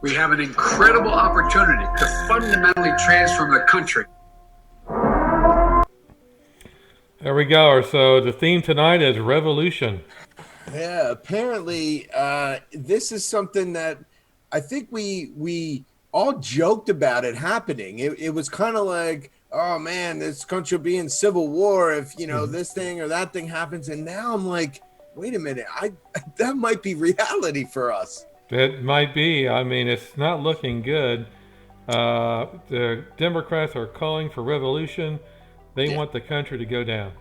We have an incredible opportunity to fundamentally transform the country. There we go. So the theme tonight is revolution. Yeah, apparently this is something that I think we all joked about it happening. It was kind of like, oh man, this country will be in civil war if, you know, this thing or that thing happens. And now I'm like, wait a minute, that might be reality for us. It might be. I mean, it's not looking good. The Democrats are calling for revolution. They want the country to go down.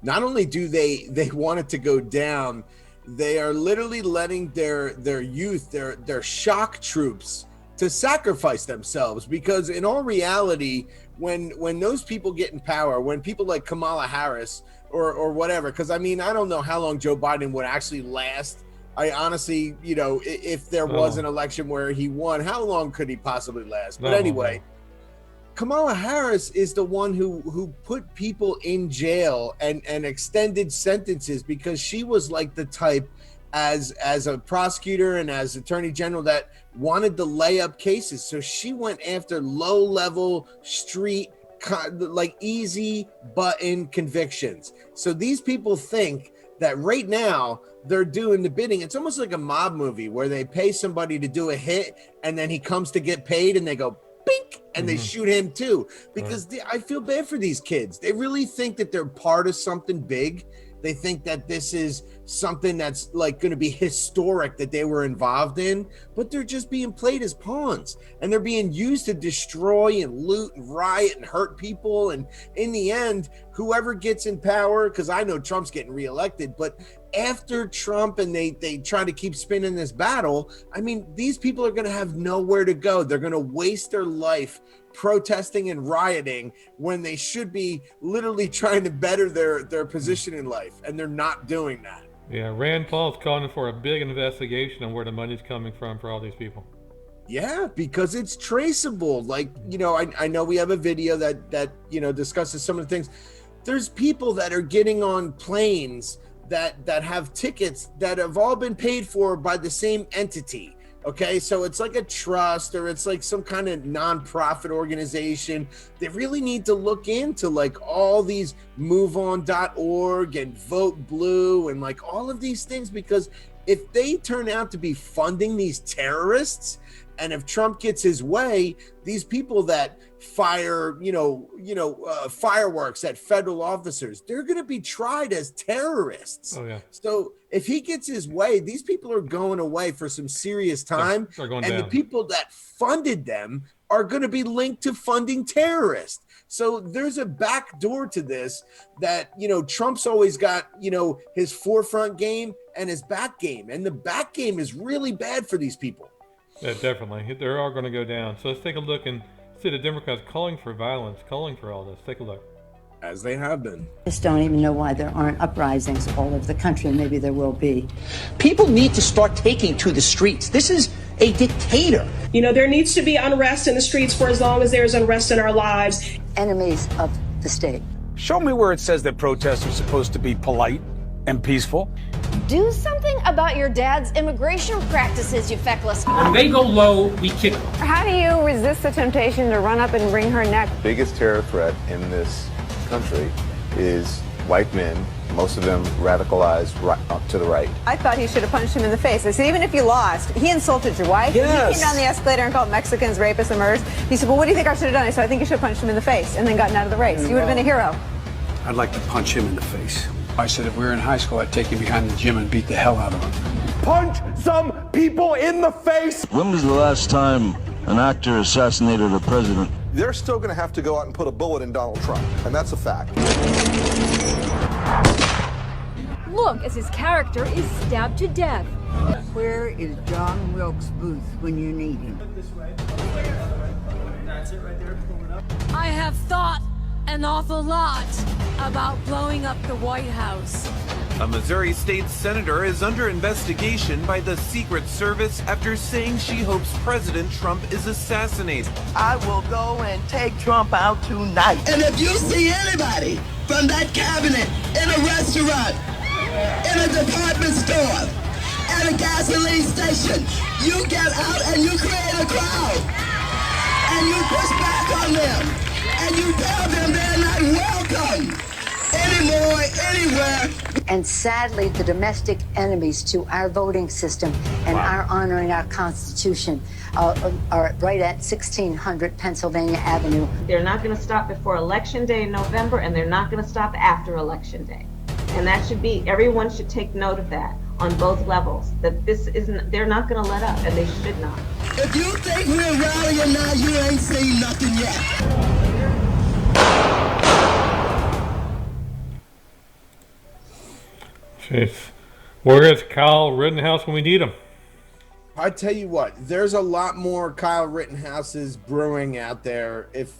Not only do they want it to go down, they are literally letting their youth, their shock troops, to sacrifice themselves, because in all reality, when those people get in power, when people like Kamala Harris or whatever, because I mean, I don't know how long Joe Biden would actually last. I honestly, you know, if there was an election where he won, how long could he possibly last? But anyway, Kamala Harris is the one who put people in jail and extended sentences because she was like the type as a prosecutor and as attorney general that wanted to lay up cases. So she went after low level street, like easy button convictions. So these people think that right now they're doing the bidding. It's almost like a mob movie where they pay somebody to do a hit and then he comes to get paid and they go bink and they shoot him too, because I feel bad for these kids. They really think that they're part of something big. They think that this is something that's like going to be historic that they were involved in, but they're just being played as pawns, and they're being used to destroy and loot and riot and hurt people. And in the end, whoever gets in power, because I know Trump's getting reelected, but after Trump and they try to keep spinning this battle, I mean, these people are going to have nowhere to go. They're going to waste their life protesting and rioting when they should be literally trying to better their position in life, and they're not doing that. Yeah, Rand Paul's calling for a big investigation on where the money's coming from for all these people. Yeah, because it's traceable. Like, you know, I know we have a video that you know discusses some of the things. There's people that are getting on planes that have tickets that have all been paid for by the same entity. Okay, so it's like a trust or it's like some kind of nonprofit organization. They really need to look into like all these MoveOn.org and Vote Blue and like all of these things, because if they turn out to be funding these terrorists, and if Trump gets his way, these people that fire, fireworks at federal officers, they're going to be tried as terrorists. Oh, yeah. So if he gets his way, these people are going away for some serious time. They're going and down. The people that funded them are going to be linked to funding terrorists. So there's a back door to this that, you know, Trump's always got, you know, his forefront game and his back game. And the back game is really bad for these people. Yeah, definitely. They're all going to go down. So let's take a look and see the Democrats calling for violence, calling for all this. Take a look. As they have been. I just don't even know why there aren't uprisings all over the country, and maybe there will be. People need to start taking to the streets. This is a dictator. You know, there needs to be unrest in the streets for as long as there's unrest in our lives. Enemies of the state. Show me where it says that protests are supposed to be polite and peaceful. Do something about your dad's immigration practices, you feckless. When they go low, we kick them. How do you resist the temptation to run up and wring her neck? The biggest terror threat in this country is white men, most of them radicalized up to the right. I thought he should have punched him in the face. I said, even if you lost, he insulted your wife. Yes. He came down the escalator and called Mexicans rapists and murderers. He said, well, what do you think I should have done? I said, I think you should have punched him in the face and then gotten out of the race. You would have been a hero. I'd like to punch him in the face. I said if we were in high school, I'd take him behind the gym and beat the hell out of him. Punch some people in the face! When was the last time an actor assassinated a president? They're still going to have to go out and put a bullet in Donald Trump, and that's a fact. Look as his character is stabbed to death. Where is John Wilkes Booth when you need him? That's it right there. Pull it up. I have thought an awful lot about blowing up the White House. A Missouri state senator is under investigation by the Secret Service after saying she hopes President Trump is assassinated. I will go and take Trump out tonight. And if you see anybody from that cabinet in a restaurant, in a department store, at a gasoline station. You get out and you create a crowd. And you push back on them. And you tell them they're not welcome anymore, anywhere. And sadly, the domestic enemies to our voting system and our honoring our Constitution are right at 1600 Pennsylvania Avenue. They're not going to stop before Election Day in November, and they're not going to stop after Election Day. And that should be, everyone should take note of that on both levels, that this isn't, they're not going to let up, and they should not. If you think we're rallying now, you ain't seen nothing yet. Jeez. Where is Kyle Rittenhouse when we need him? I tell you what, there's a lot more Kyle Rittenhouses brewing out there if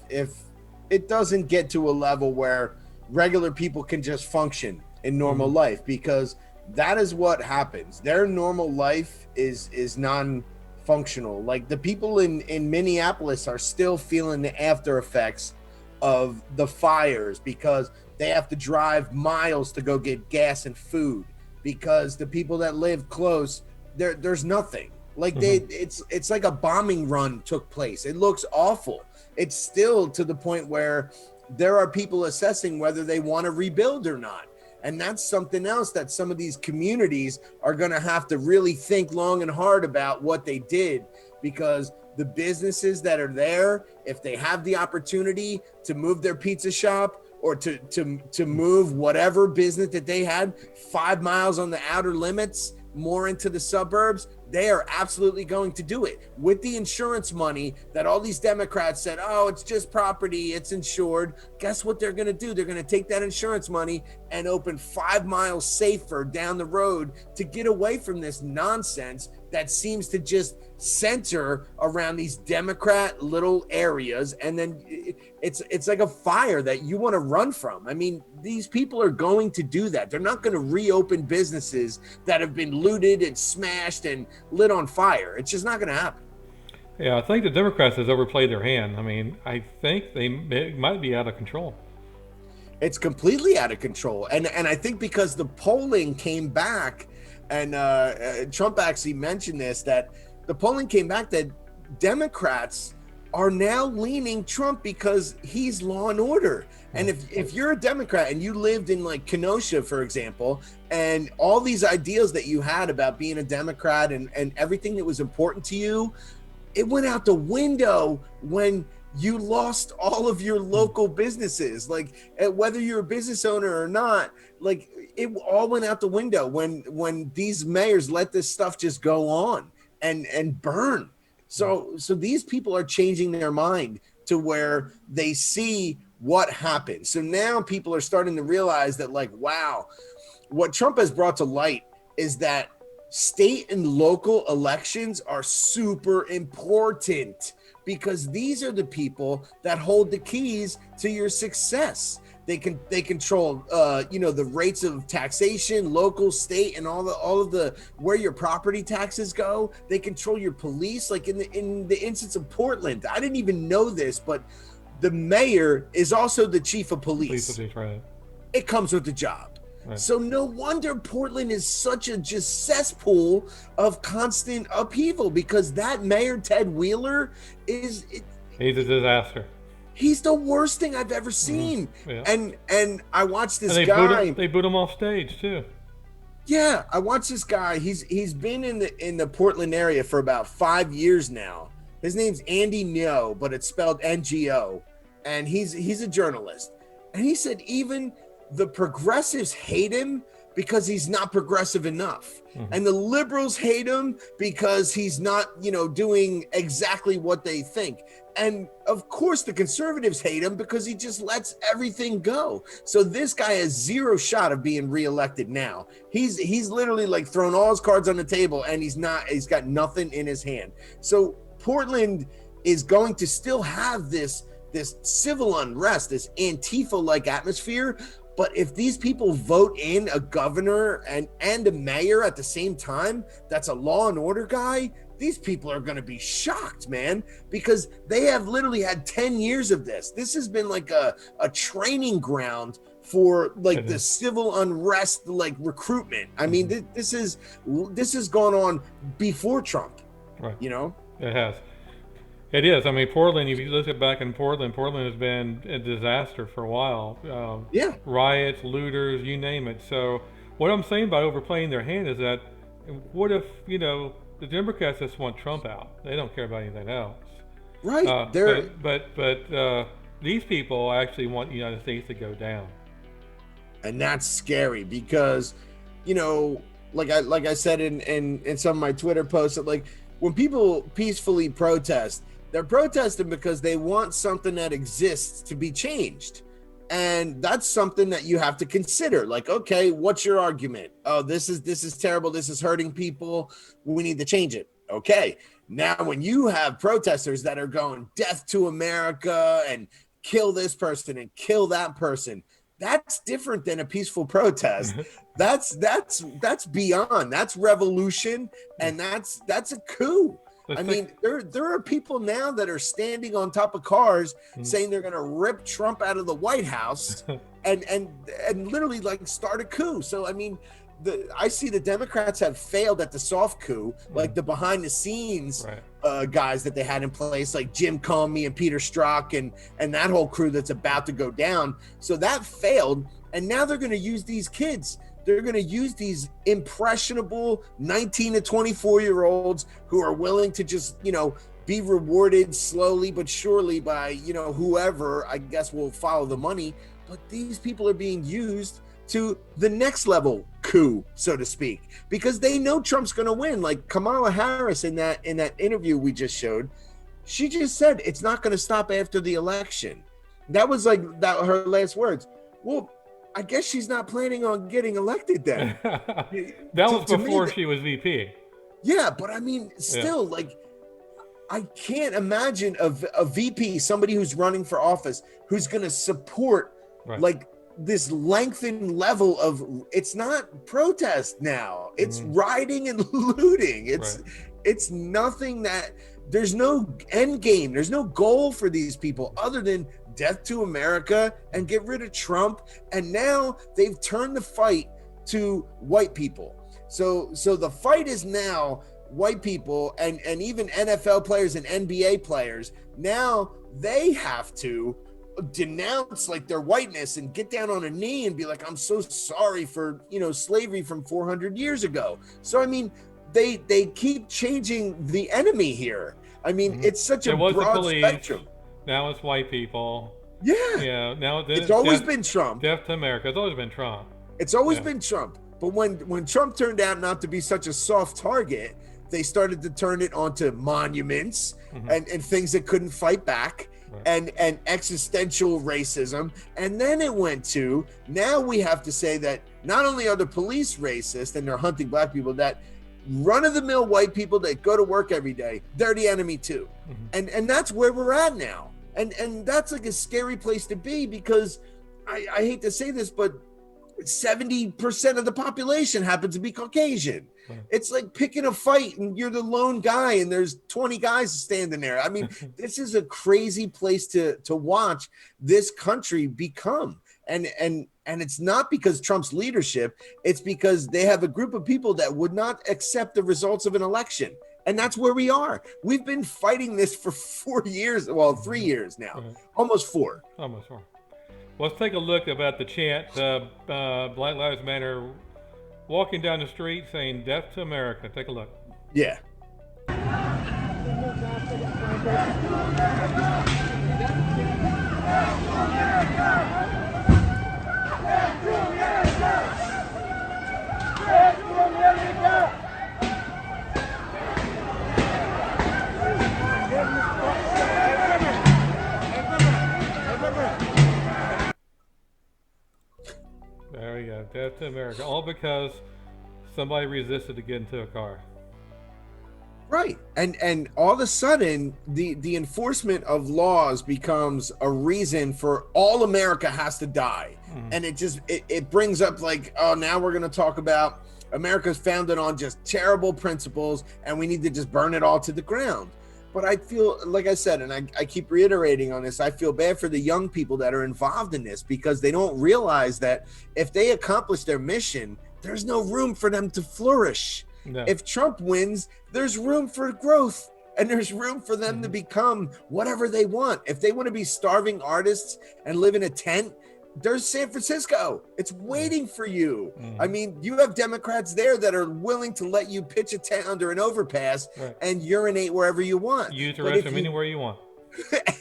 it doesn't get to a level where regular people can just function in normal life, because that is what happens. Their normal life is non-functional. Like the people in Minneapolis are still feeling the after effects of the fires because they have to drive miles to go get gas and food, because the people that live close, there's nothing. Like it's like a bombing run took place. It looks awful. It's still to the point where there are people assessing whether they want to rebuild or not. And that's something else that some of these communities are going to have to really think long and hard about what they did, because the businesses that are there, if they have the opportunity to move their pizza shop or to move whatever business that they had 5 miles on the outer limits more into the suburbs, they are absolutely going to do it with the insurance money that all these Democrats said, oh, it's just property, it's insured. Guess what they're going to do? They're going to take that insurance money and open 5 miles safer down the road to get away from this nonsense that seems to just center around these Democrat little areas. And then it's like a fire that you want to run from. I mean, these people are going to do that. They're not going to reopen businesses that have been looted and smashed and lit on fire. It's just not going to happen. Yeah, I think the Democrats has overplayed their hand. I mean, I think they might be out of control. It's completely out of control. And I think because the polling came back, and Trump actually mentioned this, that the polling came back that Democrats are now leaning Trump because he's law and order. And if you're a Democrat and you lived in like Kenosha, for example, and all these ideals that you had about being a Democrat and everything that was important to you, it went out the window when you lost all of your local businesses. Like whether you're a business owner or not, like it all went out the window when these mayors let this stuff just go on and burn. So these people are changing their mind to where they see what happened. So now people are starting to realize that, like, wow, what Trump has brought to light is that state and local elections are super important, because these are the people that hold the keys to your success. They control the rates of taxation, local, state, and all of the where your property taxes go. They control your police. Like in the instance of Portland, I didn't even know this, but the mayor is also the chief of police. Right. It comes with the job. Right. So no wonder Portland is such a just cesspool of constant upheaval, because that mayor, Ted Wheeler, he's a disaster. He's the worst thing I've ever seen. Yeah. And I watched this and guy. They boot him off stage too. Yeah, I watched this guy. He's been in the Portland area for about 5 years now. His name's Andy Ngo, but it's spelled NGO, and he's a journalist. And he said even the progressives hate him because he's not progressive enough. And the liberals hate him because he's not, doing exactly what they think. And of course the conservatives hate him because he just lets everything go. So this guy has zero shot of being reelected now. He's literally like thrown all his cards on the table, and he's got nothing in his hand. So Portland is going to still have this civil unrest, this Antifa-like atmosphere. But if these people vote in a governor and a mayor at the same time, that's a law and order guy, these people are going to be shocked, man, because they have literally had 10 years of this. This has been like a training ground for like the civil unrest, like recruitment. I mean, this is going on before Trump, right? You know, it has. It is. I mean, Portland, if you look at back in Portland has been a disaster for a while. Yeah. Riots, looters, you name it. So what I'm saying by overplaying their hand is that what if, the Democrats just want Trump out? They don't care about anything else. Right. But these people actually want the United States to go down. And that's scary because, like I said in some of my Twitter posts, that like when people peacefully protest, they're protesting because they want something that exists to be changed. And that's something that you have to consider. Like, okay, what's your argument? Oh, this is terrible. This is hurting people. We need to change it. Okay. Now, when you have protesters that are going death to America and kill this person and kill that person, that's different than a peaceful protest. That's beyond. That's revolution, and that's a coup. I mean, there are people now that are standing on top of cars saying they're going to rip Trump out of the White House and literally like start a coup. So I mean, I see the Democrats have failed at the soft coup, like the behind the scenes guys that they had in place, like Jim Comey and Peter Strzok and that whole crew that's about to go down. So that failed, and now they're going to use these kids. They're going to use these impressionable 19 to 24-year-olds who are willing to just, be rewarded slowly but surely by, whoever, I guess, will follow the money. But these people are being used to the next level coup, so to speak, because they know Trump's going to win. Like Kamala Harris in that interview we just showed, she just said it's not going to stop after the election. That was like her last words. Well, I guess she's not planning on getting elected then. That was before she was VP. Yeah, but I mean, still, like, I can't imagine a VP, somebody who's running for office, who's going to support like this lengthened level of, it's not protest now. It's rioting and looting. It's nothing that, there's no end game. There's no goal for these people other than death to America and get rid of Trump. And now they've turned the fight to white people. So the fight is now white people and even NFL players and NBA players. Now they have to denounce like their whiteness and get down on a knee and be like, I'm so sorry for, slavery from 400 years ago. So, I mean, they keep changing the enemy here. I mean, it's such a broad spectrum. Now it's white people. Yeah. Now it's always been Trump. Death to America. It's always been Trump. It's always been Trump. But when Trump turned out not to be such a soft target, they started to turn it onto monuments and things that couldn't fight back and existential racism. And then it went to, now we have to say that not only are the police racist and they're hunting black people, that run-of-the-mill white people that go to work every day, they're the enemy too. And that's where we're at now. And that's like a scary place to be, because I hate to say this, but 70% of the population happens to be Caucasian. It's like picking a fight and you're the lone guy and there's 20 guys standing there. I mean, this is a crazy place to watch this country become. And it's not because Trump's leadership, it's because they have a group of people that would not accept the results of an election. And that's where we are. We've been fighting this for 4 years, well, 3 years now, almost 4. Almost 4. Let's take a look about the chant, Black Lives Matter, walking down the street saying death to America. Take a look. Yeah. There we go. Death to America. All because somebody resisted to get into a car. Right. And all of a sudden, the enforcement of laws becomes a reason for all America has to die. And it brings up like, oh, now we're going to talk about America's founded on just terrible principles and we need to just burn it all to the ground. But I feel, like I said, and I keep reiterating on this, I feel bad for the young people that are involved in this because they don't realize that if they accomplish their mission, there's no room for them to flourish. No. If Trump wins, there's room for growth and there's room for them to become whatever they want. If they want to be starving artists and live in a tent, there's San Francisco. It's waiting for you. I mean, you have Democrats there that are willing to let you pitch a tent under an overpass and urinate wherever you want. Use the restroom anywhere you want.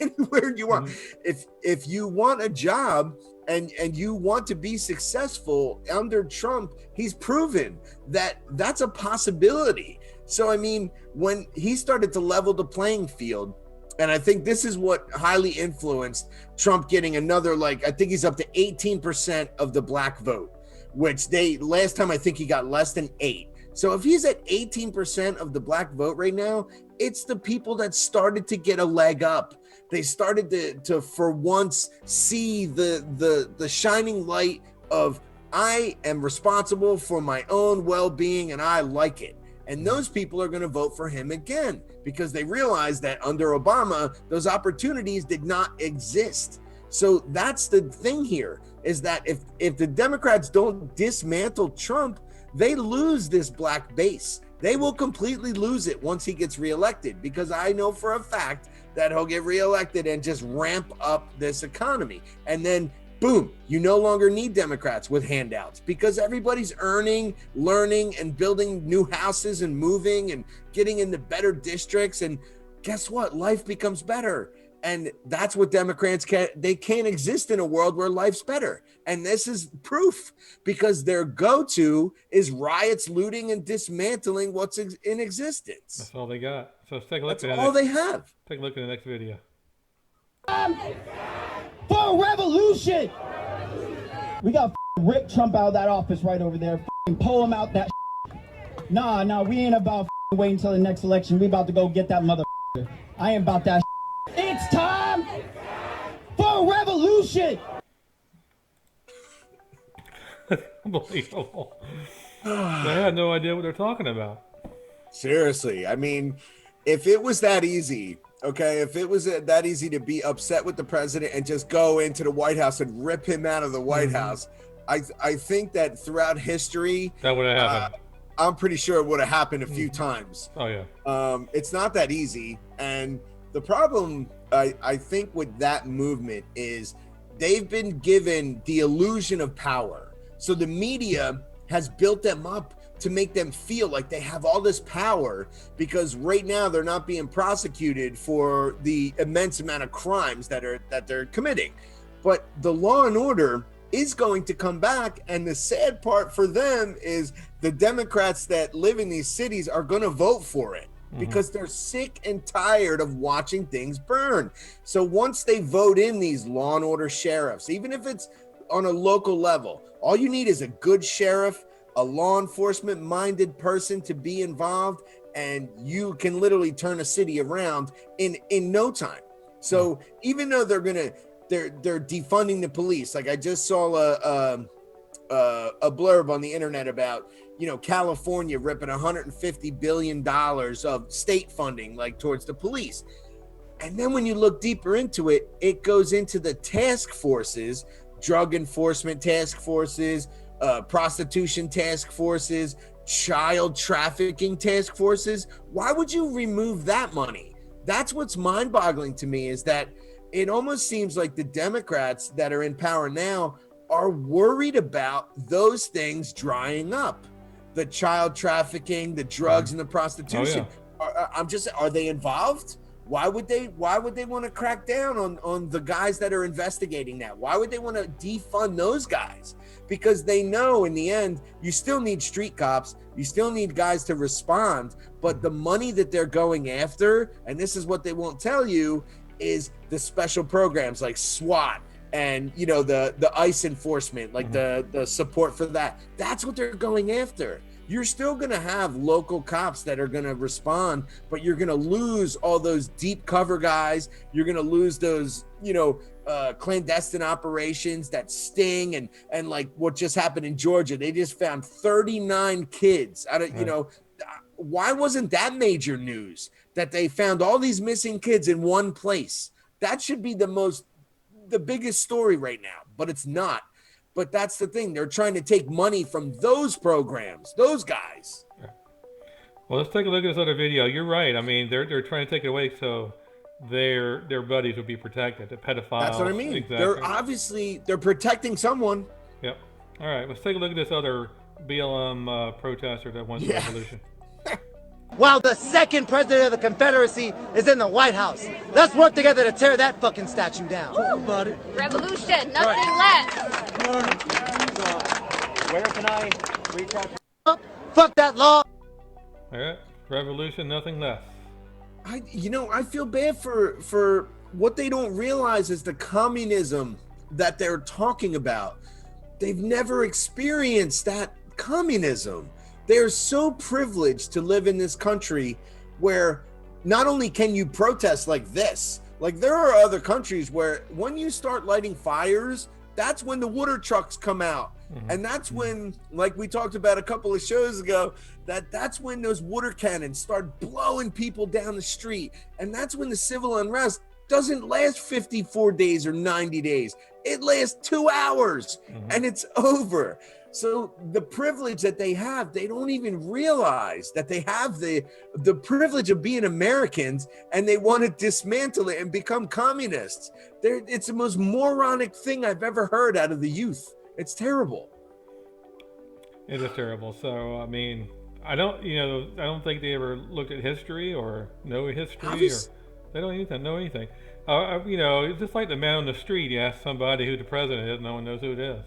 Anywhere you want. If you want a job and you want to be successful under Trump, he's proven that that's a possibility. So, I mean, when he started to level the playing field, and I think this is what highly influenced Trump getting another, I think he's up to 18% of the black vote, which last time I think he got less than 8. So if he's at 18% of the black vote right now, it's the people that started to get a leg up. They started to for once see the shining light of, I am responsible for my own well-being and I like it. And those people are going to vote for him again because they realize that under Obama, those opportunities did not exist. So that's the thing here, is that if the Democrats don't dismantle Trump, they lose this black base. They will completely lose it once he gets reelected, because I know for a fact that he'll get reelected and just ramp up this economy. And then boom, you no longer need Democrats with handouts because everybody's earning, learning, and building new houses and moving and getting into better districts. And guess what? Life becomes better. And that's what Democrats they can't exist in a world where life's better. And this is proof, because their go-to is riots, looting, and dismantling what's in existence. That's all they got. So let's take a look at all they have. Take a look at the next video. For a revolution! We got rip Trump out of that office right over there. Pull him out that. Nah, we ain't about waiting until the next election. We about to go get that mother. I ain't about that. It's time for a revolution! Unbelievable. They had no idea what they're talking about. Seriously, I mean, if it was that easy, okay, if it was that easy to be upset with the president and just go into the White House and rip him out of the White House, I think that throughout history, that would have happened. I'm pretty sure it would have happened a few times. Oh, yeah. It's not that easy. And the problem, I think, with that movement is they've been given the illusion of power. So the media has built them up to make them feel like they have all this power, because right now they're not being prosecuted for the immense amount of crimes that they're committing. But the law and order is going to come back, and the sad part for them is the Democrats that live in these cities are going to vote for it because they're sick and tired of watching things burn. So once they vote in these law and order sheriffs, even if it's on a local level, all you need is a good sheriff, a law enforcement minded person to be involved, and you can literally turn a city around in no time. So even though they're defunding the police, like I just saw a blurb on the internet about, California ripping $150 billion of state funding towards the police. And then when you look deeper into it, it goes into the task forces, drug enforcement task forces, prostitution task forces, child trafficking task forces. Why would you remove that money? That's what's mind-boggling to me, is that it almost seems like the Democrats that are in power now are worried about those things drying up. The child trafficking, the drugs, and the prostitution. Oh, yeah. Are they involved? Why would they want to crack down on the guys that are investigating that? Why would they want to defund those guys? Because they know in the end, you still need street cops, you still need guys to respond, but the money that they're going after, and this is what they won't tell you, is the special programs like SWAT and the ICE enforcement, like the support for that. That's what they're going after. You're still going to have local cops that are going to respond, but you're going to lose all those deep cover guys. You're going to lose those, clandestine operations that sting, and like what just happened in Georgia. They just found 39 kids out of, why wasn't that major news that they found all these missing kids in one place? That should be the biggest story right now, but it's not. But that's the thing. They're trying to take money from those programs, those guys. Well, let's take a look at this other video. You're right. I mean, they're trying to take it away so their buddies will be protected. The pedophiles. That's what I mean. Exactly. They're protecting someone. Yep. All right. Let's take a look at this other BLM protester that wants a revolution. While the second president of the Confederacy is in the White House. Let's work together to tear that fucking statue down. Buddy. Revolution, nothing less. Where can I reach out? Fuck that law. All right. Revolution, nothing less. I feel bad for what they don't realize is the communism that they're talking about. They've never experienced that communism. They're so privileged to live in this country where not only can you protest like this, like there are other countries where when you start lighting fires, that's when the water trucks come out. And that's when, like we talked about a couple of shows ago, that's when those water cannons start blowing people down the street. And that's when the civil unrest doesn't last 54 days or 90 days. It lasts 2 hours and it's over. So the privilege that they have, they don't even realize that they have the privilege of being Americans, and they want to dismantle it and become communists. It's the most moronic thing I've ever heard out of the youth. It's terrible. It is terrible. So, I mean, I don't think they ever looked at history or know history. Or they don't even know anything. It's just like the man on the street. You ask somebody who the president is, no one knows who it is.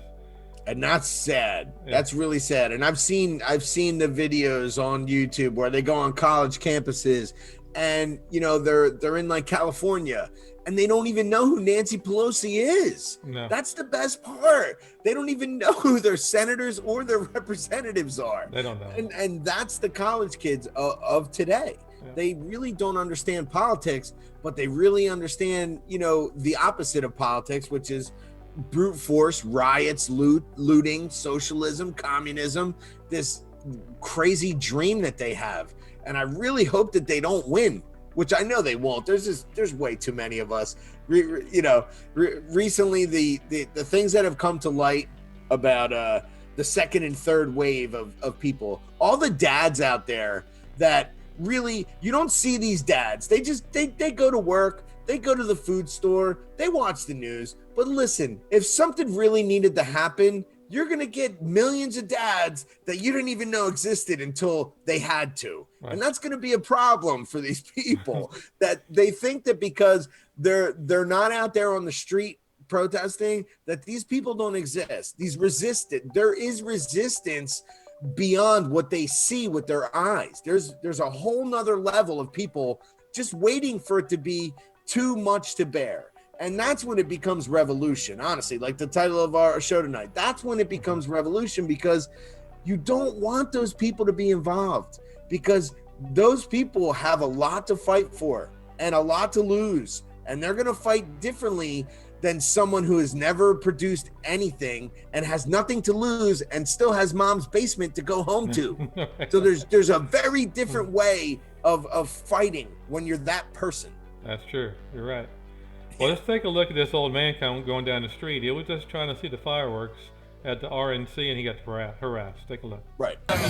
And that's sad. Yeah. That's really sad. And I've seen the videos on YouTube where they go on college campuses and, they're in like California and they don't even know who Nancy Pelosi is. No. That's the best part. They don't even know who their senators or their representatives are. They don't know. And that's the college kids of today. Yeah. They really don't understand politics, but they really understand, the opposite of politics, which is brute force, riots, looting, socialism, communism, this crazy dream that they have. And I really hope that they don't win, which I know they won't. There's way too many of us. Recently, the things that have come to light about the second and third wave of people, all the dads out there that really, you don't see these dads. They go to work. They go to the food store, they watch the news. But listen, if something really needed to happen, you're going to get millions of dads that you didn't even know existed until they had to. Right. And that's going to be a problem for these people that they think that because they're not out there on the street protesting, that these people don't exist. There is resistance beyond what they see with their eyes. There's a whole nother level of people just waiting for it to be too much to bear. And that's when it becomes revolution, honestly, like the title of our show tonight. That's when it becomes revolution, because you don't want those people to be involved, because those people have a lot to fight for and a lot to lose. And they're going to fight differently than someone who has never produced anything and has nothing to lose and still has mom's basement to go home to. So there's a very different way of fighting when you're that person. That's true. You're right. Well, let's take a look at this old man going down the street. He was just trying to see the fireworks at the RNC, and he got harassed. Take a look. Right. Hey,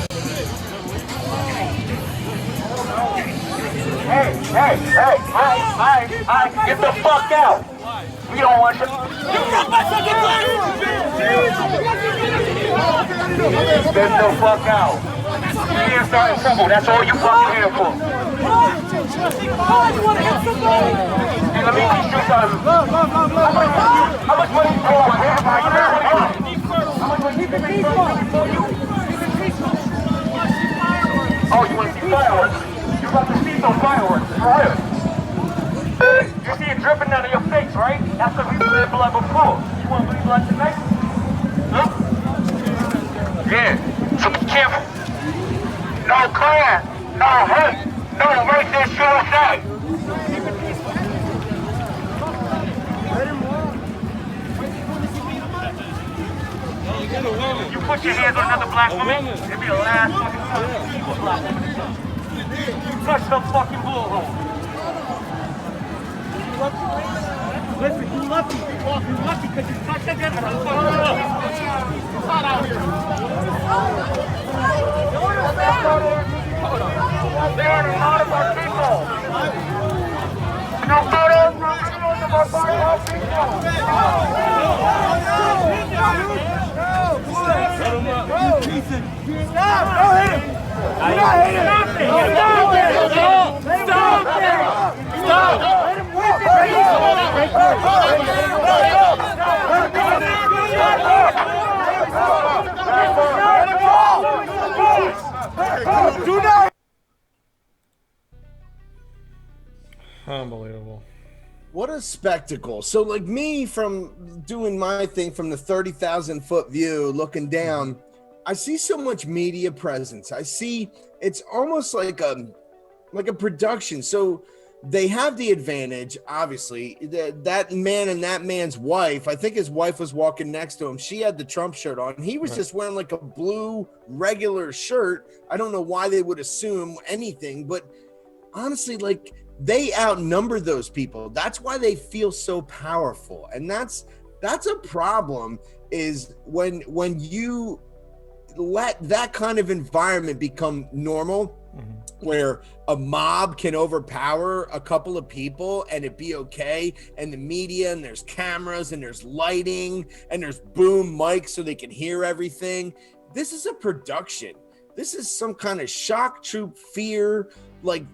get the fuck out. We don't want you. Get the fuck out. You here starting trouble. That's all you fucking here for. Hey, let me teach you something. How much money you throw on here? How much money you think they throw for you? Oh, you want to see fireworks? You about to see some fireworks, for real. You see it dripping out of your face, right? That's because we bled blood before. You want to bleed blood tonight? Huh? Yeah, so be careful. No crime, no hate, no racist suicide. You put your hands on another black woman, it'll be the last fucking time you see a black woman. You touched the fucking bullhorn. Listen, you lucky. You're lucky because you touched the gun. It's hot out here. There are a lot of our people. No photos, no videos of our firehouse people. Stop! Don't hit him! You're not hitting him! Stop it! Stop! Let him walk! Do not! Unbelievable. What a spectacle. So like me from doing my thing from the 30,000 foot view looking down, I see so much media presence. I see it's almost like a production. So they have the advantage, obviously. That man and that man's wife, I think his wife was walking next to him. She had the Trump shirt on. He was just wearing like a blue regular shirt. I don't know why they would assume anything, but honestly, like they outnumber those people. That's why they feel so powerful. And that's a problem, is when you let that kind of environment become normal, where a mob can overpower a couple of people and it be okay, and the media, and there's cameras and there's lighting and there's boom mics so they can hear everything. This is a production. This is some kind of shock troop fear. Like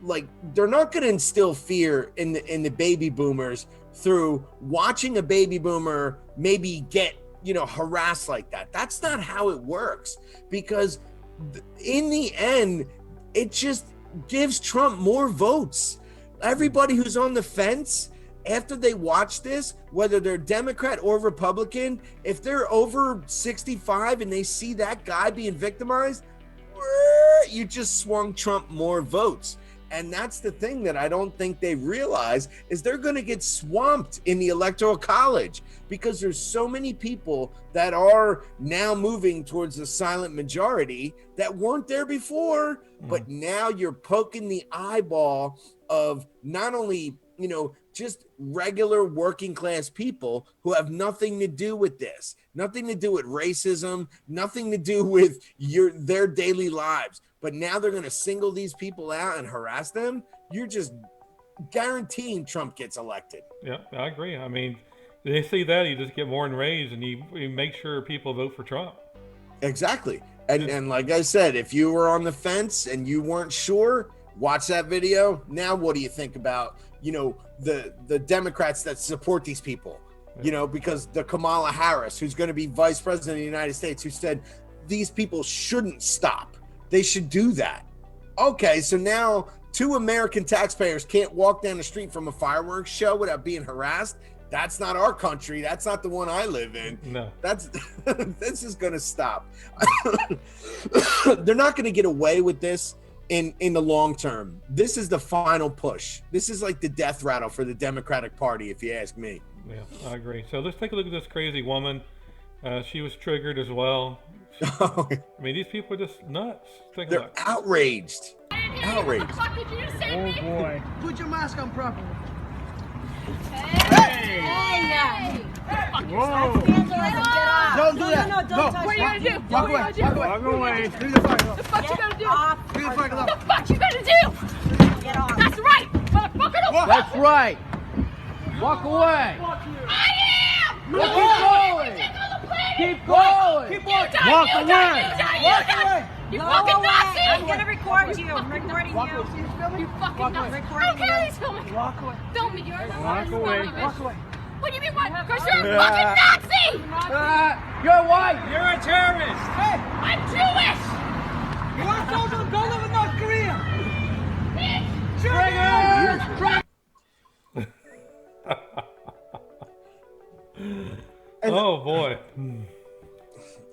they're not going to instill fear in the baby boomers through watching a baby boomer maybe get, harassed like that. That's not how it works, because in the end, it just gives Trump more votes. Everybody who's on the fence, after they watch this, whether they're Democrat or Republican, if they're over 65 and they see that guy being victimized, you just swung Trump more votes. And that's the thing that I don't think they realize, is they're going to get swamped in the Electoral College, because there's so many people that are now moving towards the silent majority that weren't there before. But now you're poking the eyeball of not only, just regular working class people who have nothing to do with this, nothing to do with racism, nothing to do with their daily lives. But now they're going to single these people out and harass them. You're just guaranteeing Trump gets elected. Yeah, I agree. I mean, they see that, you just get more enraged, and you make sure people vote for Trump. Exactly. And like I said, if you were on the fence and you weren't sure, watch that video. Now, what do you think about, the Democrats that support these people? Because the Kamala Harris, who's going to be vice president of the United States, who said these people shouldn't stop. They should do that. Okay, so now 2 American taxpayers can't walk down the street from a fireworks show without being harassed. That's not our country. That's not the one I live in. No. This is going to stop. They're not going to get away with this in the long term. This is the final push. This is like the death rattle for the Democratic Party, if you ask me. Yeah, I agree. So let's take a look at this crazy woman. She was triggered as well. I mean, these people are just nuts. They're outraged. Outraged. What the fuck did you say? Oh boy. Put your mask on properly. Hey! Whoa. Don't do that. No, don't touch. What are you gonna do? Walk away. Walk away. Leave the fire. What the fuck you gonna do? Leave the fire. What the fuck you gonna do? Get off. That's right, motherfucker. Don't That's right. Walk away. I am. Keep going. Keep going. Keep walking. Walk away. Walk away. You fucking Nazi! I'm gonna record you. I'm recording you. You fucking Nazi! Okay, he's filming. Walk away. Film me. You're the Walk away. Walk away. What do you mean, what? Because you're a fucking Nazi! You're white. You're a terrorist. Hey, I'm Jewish! you want to go live in North Korea? Oh boy.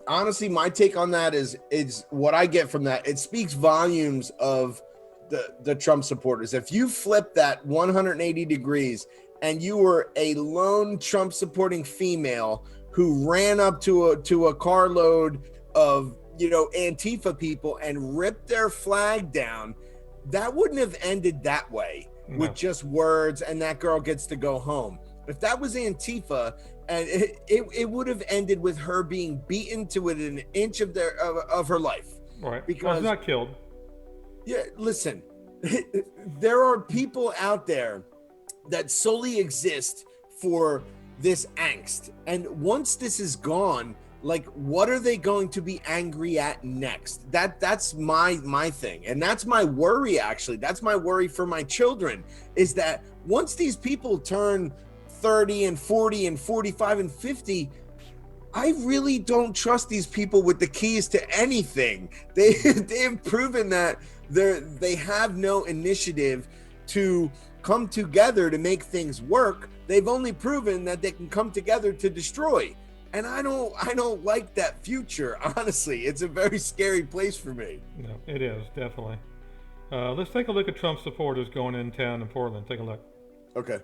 Honestly, my take on that is what I get from that. It speaks volumes of the Trump supporters. If you flip that 180 degrees and you were a lone Trump supporting female who ran up to a carload of Antifa people and ripped their flag down, that wouldn't have ended that way with just words and that girl gets to go home. If that was Antifa, and it would have ended with her being beaten to within an inch of her life. Right. Because well, she's not killed. Yeah, listen, there are people out there that solely exist for this angst. And once this is gone, like, what are they going to be angry at next? That's my thing. And that's my worry, actually. That's my worry for my children, is that once these people turn 30 and 40 and 45 and 50, I really don't trust these people with the keys to anything. They have proven that they have no initiative to come together to make things work. They've only proven that they can come together to destroy. And I don't like that future, honestly. It's a very scary place for me. No, it is, definitely. Let's take a look at Trump supporters going in town in Portland. Take a look. Okay.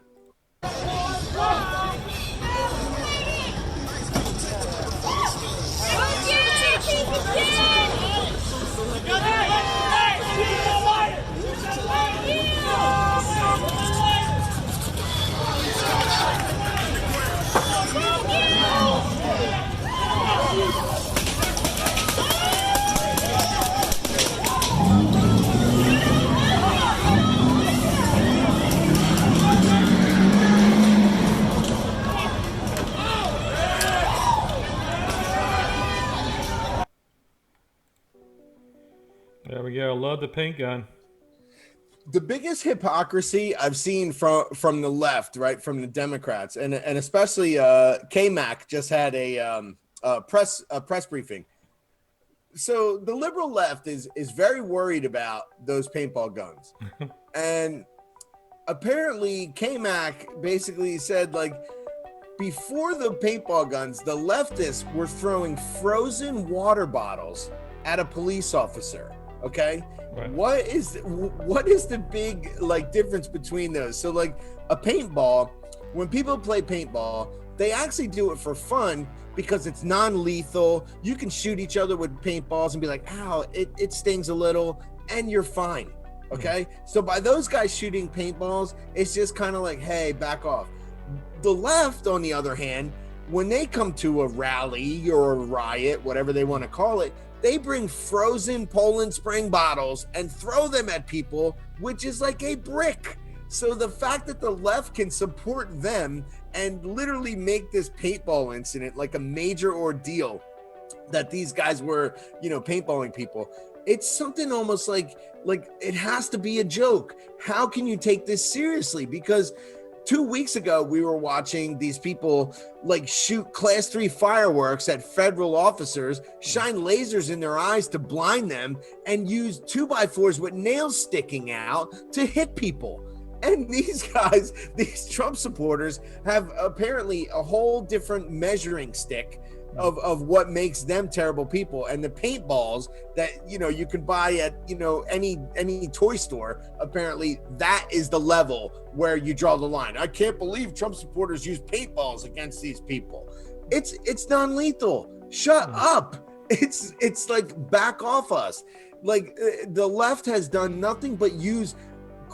There we go. Love the paint gun. The biggest hypocrisy I've seen from the left, right, from the Democrats, and especially K-Mac just had a press briefing. So the liberal left is very worried about those paintball guns, and apparently K-Mac basically said, like, before the paintball guns, the leftists were throwing frozen water bottles at a police officer. Okay, right. What is the big, like, difference between those? So, like, a paintball, when people play paintball, they actually do it for fun because it's non-lethal. You can shoot each other with paintballs and be like, ow, it stings a little, and you're fine. Okay, so by those guys shooting paintballs, it's just kind of like, hey, back off. The left, on the other hand, when they come to a rally or a riot, whatever they want to call it, they bring frozen Poland Spring bottles and throw them at people, which is like a brick. So the fact that the left can support them and literally make this paintball incident like a major ordeal, that these guys were, paintballing people, it's something almost like it has to be a joke. How can you take this seriously? Because 2 weeks ago, we were watching these people like shoot class 3 fireworks at federal officers, shine lasers in their eyes to blind them, and use 2x4s with nails sticking out to hit people. And these guys, these Trump supporters, have apparently a whole different measuring stick of what makes them terrible people. And the paintballs that you can buy at any toy store, apparently that is the level where you draw the line. I can't believe Trump supporters use paintballs against these people. It's non-lethal. Shut up. It's like, back off us. Like, the left has done nothing but use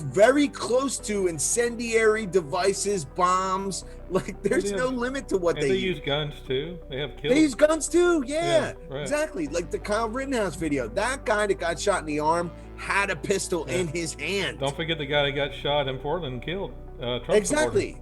very close to incendiary devices, bombs. Like, there's no limit to what they use. Guns too. They have kills. They use guns too. Yeah, right. Exactly. Like the Kyle Rittenhouse video. That guy that got shot in the arm had a pistol in his hand. Don't forget the guy that got shot in Portland and killed. Trump exactly.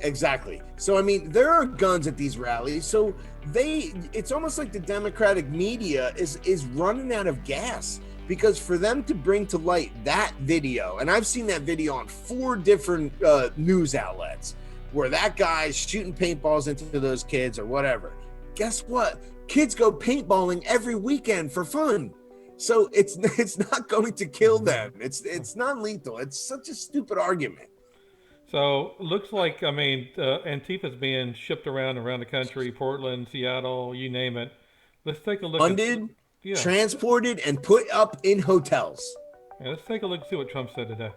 Exactly. So I mean, there are guns at these rallies. So it's almost like the Democratic media is running out of gas. Because for them to bring to light that video, and I've seen that video on 4 different news outlets, where that guy's shooting paintballs into those kids or whatever. Guess what? Kids go paintballing every weekend for fun. So it's not going to kill them. It's non-lethal. It's such a stupid argument. So looks like, Antifa's being shipped around the country, Portland, Seattle, you name it. Let's take a look. Funded, transported, and put up in hotels. Yeah, let's take a look and see what Trump said today.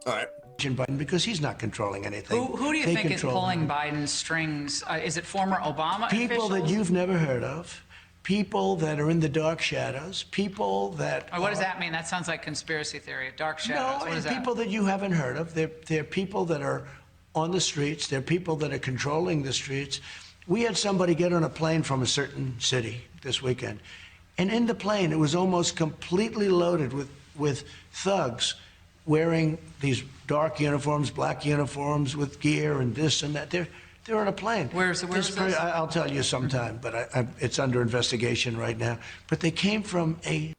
All right. Biden, because he's not controlling anything. Who do you think is pulling Biden's strings? Is it former Obama people officials? that you've never heard of, people that are in the dark shadows, people that... What does that mean? That sounds like conspiracy theory. Dark shadows. No, What is that? people that you haven't heard of. They're people that are on the streets. They're people that are controlling the streets. We had somebody get on a plane from a certain city this weekend, and in the plane, it was almost completely loaded with thugs wearing these dark uniforms, black uniforms with gear and this and that. They're on a plane. Where's this? I'll tell you sometime, but it's under investigation right now. But they came from a...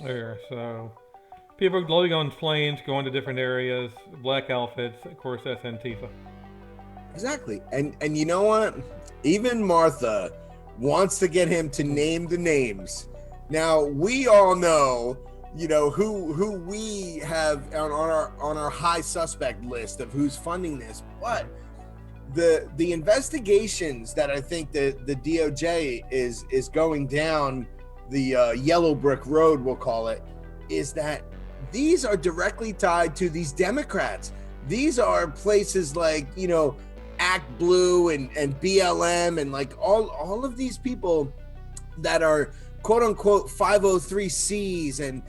There, so people are loading on planes, going to different areas, black outfits. Of course, that's Antifa. Exactly. And you know what? Even Martha wants to get him to name the names. Now, we all know, who we have on our high suspect list of who's funding this. But the investigations that I think the DOJ is going down the yellow brick road, we'll call it, is that these are directly tied to these Democrats. These are places like, Act Blue and BLM and like all of these people that are quote unquote 503Cs and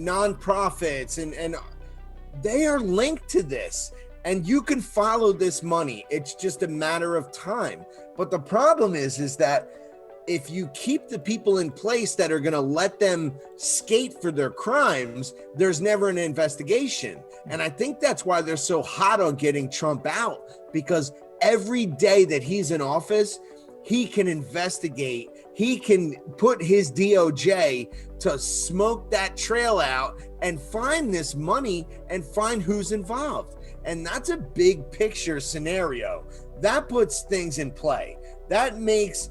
nonprofits and they are linked to this, and you can follow this money. It's just a matter of time. But the problem is that if you keep the people in place that are going to let them skate for their crimes, there's never an investigation. And I think that's why they're so hot on getting Trump out, because every day that he's in office, he can investigate. He can put his DOJ to smoke that trail out and find this money and find who's involved. And that's a big picture scenario. That puts things in play. That makes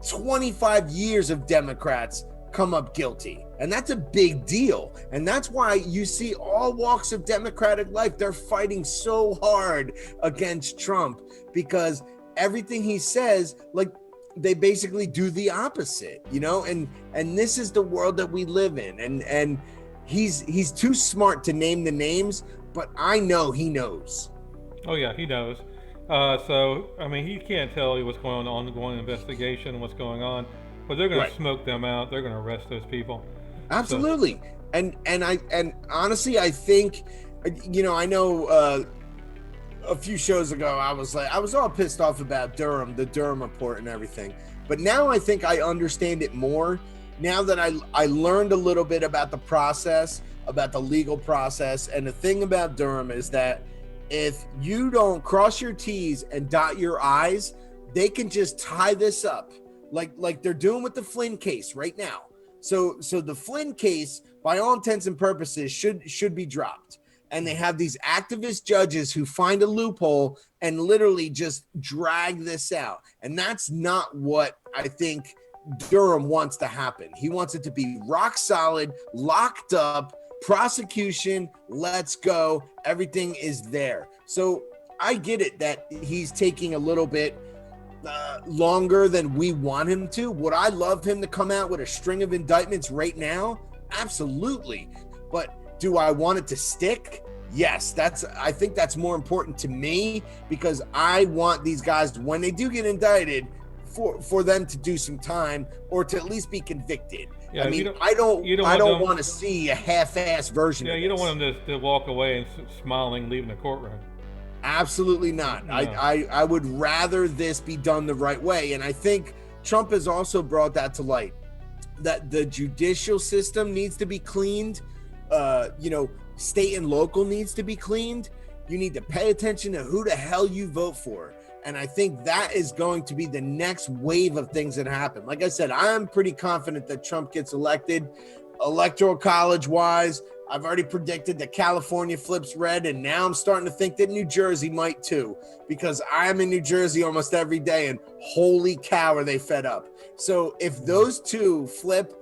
25 years of Democrats come up guilty. And that's a big deal. And that's why you see all walks of Democratic life, they're fighting so hard against Trump, because everything he says, like, they basically do the opposite, and this is the world that we live in. And he's too smart to name the names, but I know he knows. Oh yeah, he knows. So, I mean, he can't tell you what's going on, ongoing investigation and what's going on, but they're going to smoke them out. They're going to arrest those people. Absolutely. So. And honestly, I think, I know a few shows ago, I was all pissed off about the Durham report and everything. But now I think I understand it more. Now that I learned a little bit about the process, about the legal process. And the thing about Durham is that if you don't cross your T's and dot your I's, they can just tie this up like they're doing with the Flynn case right now. So the Flynn case, by all intents and purposes, should be dropped. And they have these activist judges who find a loophole and literally just drag this out. And that's not what I think Durham wants to happen. He wants it to be rock solid, locked up, prosecution, let's go. Everything is there. So I get it that he's taking a little bit longer than we want him to. Would I love him to come out with a string of indictments right now? Absolutely. But do I want it to stick? Yes, I think that's more important to me, because I want these guys, when they do get indicted, for them to do some time or to at least be convicted. Yeah, I mean, I don't want to see a half-ass version of this. You don't want them to walk away and smiling, leaving the courtroom. Absolutely not. No. I would rather this be done the right way. And I think Trump has also brought that to light, that the judicial system needs to be cleaned. State and local needs to be cleaned. You need to pay attention to who the hell you vote for. And I think that is going to be the next wave of things that happen. Like I said, I'm pretty confident that Trump gets elected. Electoral college wise, I've already predicted that California flips red, and now I'm starting to think that New Jersey might too, because I'm in New Jersey almost every day, and holy cow, are they fed up. So if those two flip,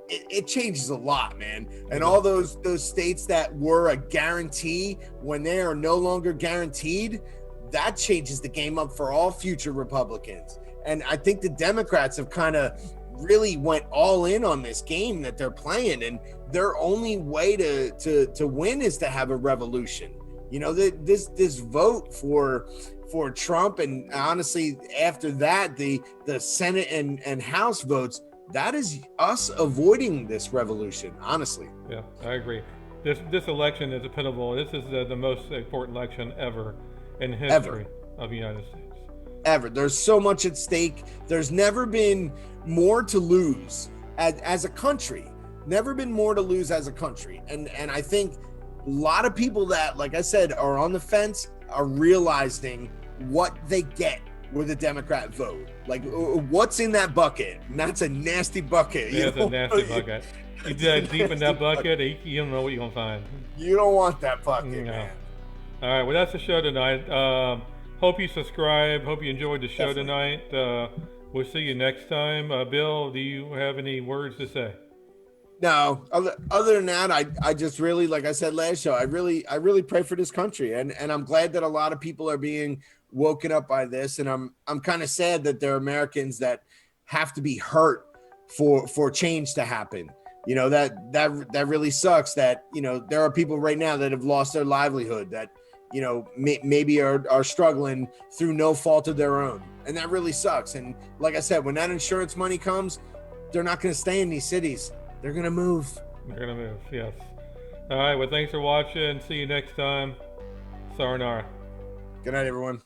it changes a lot, man. And all those states that were a guarantee, when they are no longer guaranteed, that changes the game up for all future Republicans. And I think the Democrats have kind of really went all in on this game that they're playing, and their only way to win is to have a revolution. You know, this vote for Trump, and honestly, after that, the Senate and House votes, that is us avoiding this revolution. Honestly. Yeah, I agree. This election is a pivotal. This is the most important election ever in history of the United States. Ever. There's so much at stake. There's never been more to lose as a country. Never been more to lose as a country. And I think a lot of people that, like I said, are on the fence are realizing what they get with a Democrat vote. Like, what's in that bucket? And that's a nasty bucket. Yeah, it's a nasty bucket. You dig deep in that bucket, you don't know what you're going to find. You don't want that bucket, man. All right, well, that's the show tonight. Hope you subscribe. Hope you enjoyed the show tonight. We'll see you next time. Bill, do you have any words to say? No, other than that, I just really, like I said last show, I really pray for this country, and I'm glad that a lot of people are being woken up by this, and I'm kind of sad that there are Americans that have to be hurt for change to happen. You know, that really sucks that, you know, there are people right now that have lost their livelihood, that, you know, maybe are struggling through no fault of their own, and that really sucks. And like I said, when that insurance money comes, they're not going to stay in these cities. They're going to move. They're going to move, yes. All right, well, thanks for watching. See you next time. Sayonara. Good night, everyone.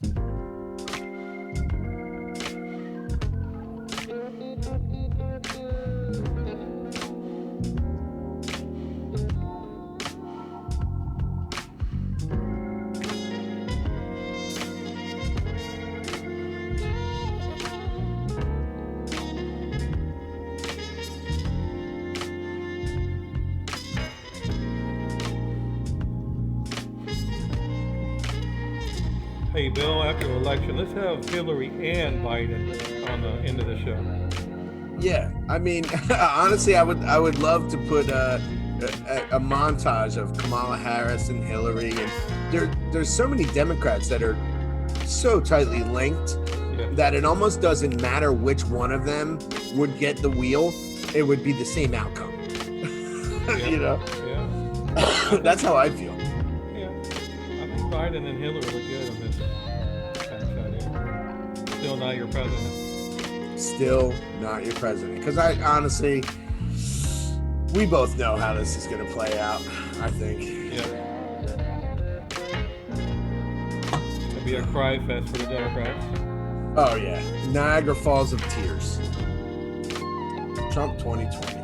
Hey, Bill, after the election, let's have Hillary and Biden on the end of the show. Yeah, I mean, honestly, I would love to put a montage of Kamala Harris and Hillary, and there's so many Democrats that are so tightly linked that it almost doesn't matter which one of them would get the wheel. It would be the same outcome. You know? Yeah. That's how I feel. Yeah. I think Biden and Hillary look good on this backside here. Still not your president. Still not your president. Because I honestly, we both know how this is going to play out, I think. Yeah. It'll be a cry fest for the Democrats. Oh, yeah. Niagara Falls of tears. Trump 2020.